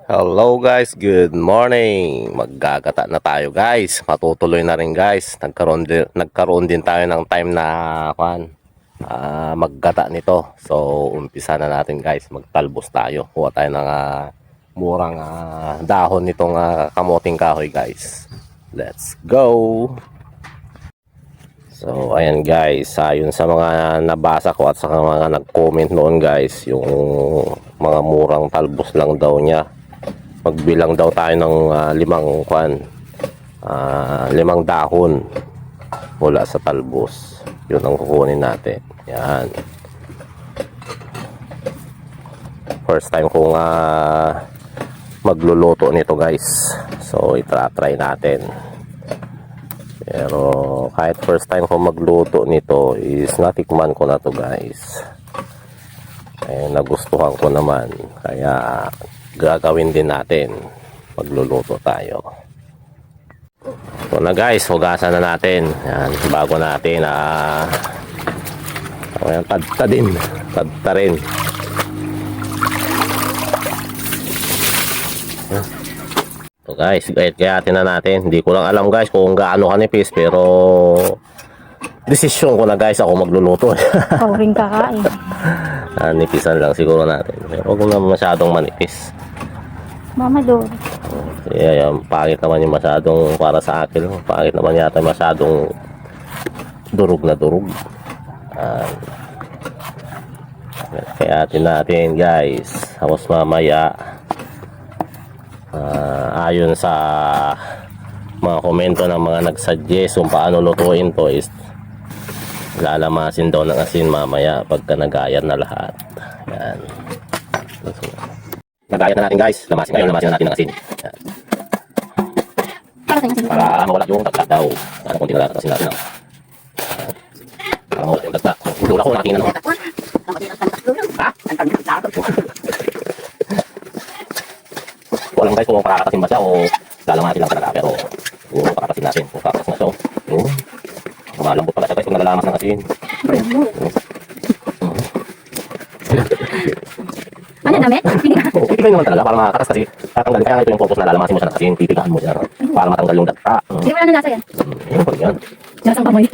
Hello guys, good morning. Maggagata na tayo guys. Matutuloy na rin guys. Nagkaroon din tayo ng time na maggata nito. So umpisa na natin guys. Magtalbos tayo. Kuha tayo ng murang dahon nitong kamuting kahoy guys. Let's go. So ayan guys, ayon sa mga nabasa ko at sa mga nag-comment noon guys, yung mga murang talbos lang daw niya. Magbilang daw tayo ng limang dahon mula sa talbos. Yun ang kukunin natin. Yan. First time kong magluluto nito guys. So itra-try natin. Pero kahit first time kong magluto nito is natikman ko na to guys. Nagustuhan ko naman. Kaya gagawin din natin. Magluluto tayo. So na guys, hugasan na natin. Yan, bago natin tadta rin. So guys, gayatin na natin. Hindi ko lang alam guys kung gaano kanipis, pero desisyon ko na guys, ako magluluto. Ikaw rin kakain. Nipisan lang siguro natin. Pero huwag na masyadong manipis. Mama doon. Yeah, pangit naman yung masyadong para sa akin. Pangit naman yata masyadong durug na durug. Kaya natin guys. Tapos mamaya ayon sa mga komento ng mga nagsuggest kung paano lutuin to is lalamasin daw ng asin mamaya pagka nagayat na lahat. Yan. Nagayat na natin guys. Lamasin na natin ng asin. Yan. Para mawala yung dagdag daw. Kung tinalatasin natin ang para mawala yung dagdag. Lula ko natin ano. Ha? Walang guys kung pakakatasin ba siya o lalamasin lang talaga. Pero kung pakakatasin natin. Kung pakakatas na siya. Malambot pala siya guys kung nalalamas ng asin. Ano namin? Pipigay naman talaga para makatas kasi tatanggalin. Kaya nga ito yung purpose na lalamasin mo siya ng asin. Pipigahan mo siya para matanggal yung dagta. Hindi mo na nasa yan. Yan pa rin yan. Sinasang pamoy.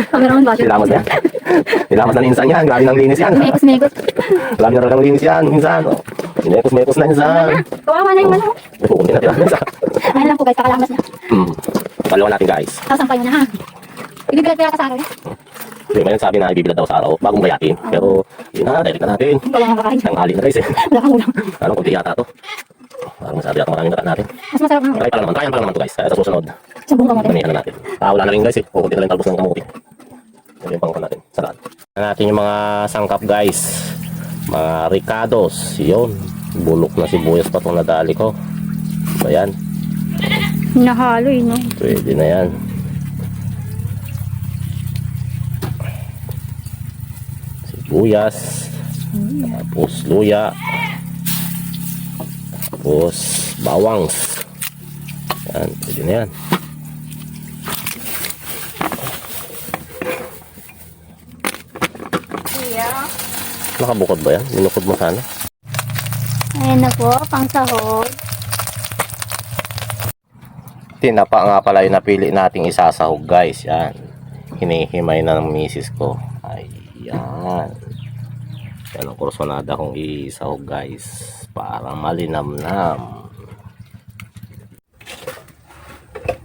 Kameraman ba siya? Nilamas yan. Nilamas na minsan yan. Grabe ng linis yan. Mekos-mekos. Grabe na talagang linis yan. Minsan. Mekos-mekos na minsan. Kawawa na yung ano. Kukunin natin ang minsan. Ayun lang po guys, kakalamas na. Palawan natin guys. Sasampay mo na ha. Ibibilad kaya ka sa araw eh. Hindi ba yan sabi na ibibilad daw sa araw bagong bayatin. Pero yun na, direct na natin. Wala kang kakain. Tanghali na guys eh. Wala kang ulam. Alam ko, yata to. Parang masabi yata maraming nakat natin. Mas masarap nga. Kaya pala naman to guys. Kaya sa susunod, Sa buong kamote. manihan na natin. Wala na rin guys eh. Kukunti na lang talbos ng kamuti. Ito yung pangkon natin. Sarad. Natin yung mga sangkap guys. Mga ricados. Yun. Bulok na sibuyas pa itong nadali ko. So yan. Nahalo eh no. Pwede na yan. Sibuyas. Tapos luya. Tapos bawang. Yan. Pwede na yan. Nakabukod ba yan? Binukod mo sana. Ayan na po, pang sahog. Tinapa nga pala yung napili nating isasahog guys. Yan. Hinihimay na ng misis ko. Ayan. Yan ang kursonada kong isahog guys. Para malinamnam.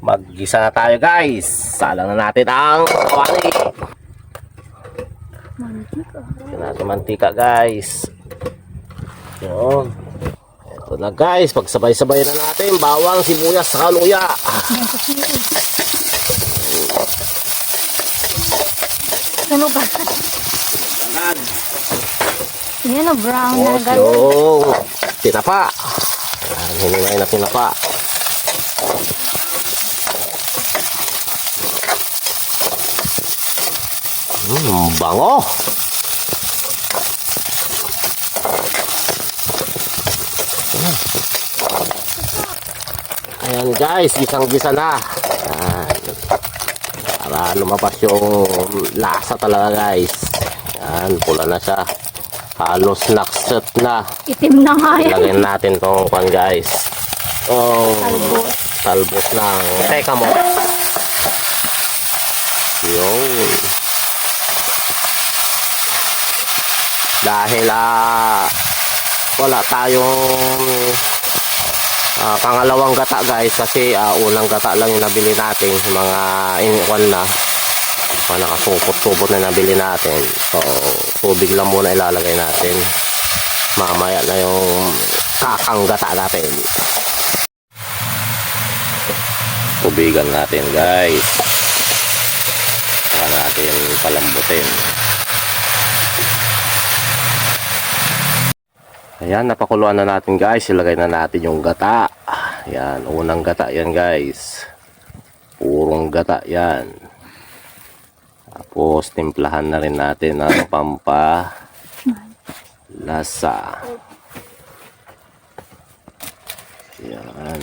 Mag-gisa na tayo guys. Salang na natin ang kawali. Mantika. Yan natin mantika guys. Yun. Ito na guys. Pagsabay-sabay na natin. Bawang, sibuyas, saka luya. Ano ba? Agad. Yan o, brown na gano'n. Yung tinapa. Yan, hinimay na tinapa. Bango. Ayan guys, gisang-gisa na. Ayan. Para lumabas yung lasa talaga guys. Yan, pula na siya. Halos nakset na. Itim na nga yan. Lagyan natin tong pan guys. Oh, Talbos. talbos ng teka mo. Yun. Dahil wala tayong pangalawang gata guys kasi unang gata lang yung nabili natin, mga inikwan na nakasupot-supot na nabili natin. So tubig lang muna ilalagay natin, mamaya na yung kakang gata natin. Tubigan natin guys para natin palambutin. Ayan, napakuluan na natin guys. Ilagay na natin yung gata. Ayan, unang gata yan guys. Purong gata yan. Tapos, timplahan na rin natin ng pampalasa. Ayan.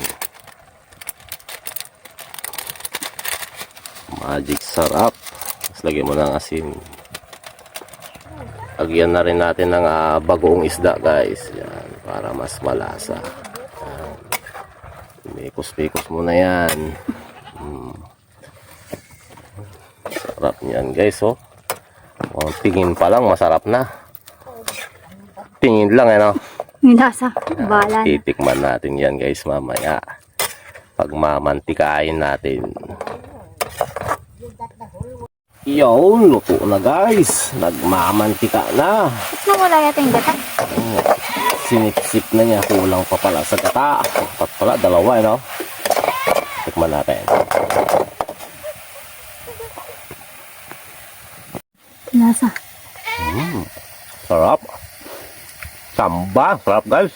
Magic sarap. Tapos, lagyan mo ng asin. Lagyan na rin natin ng bagoong isda guys. Yan, para mas malasa. Yan. Pikos-pikos muna yan. Sarap niyan guys oh. Tingin pa lang masarap na. Tingin lang no. Yung lasa. Balan. Titikman natin yan guys mamaya. Pag mamantikain natin. Yun, luto na guys. Nagmamantika na. Ba't nawala yata yung gata? Sinipsip na niya. Kulang pa pala sa gata. Dapat pala, dalawa no. Tikman natin. Lasa. Sarap. Samba. Sarap guys.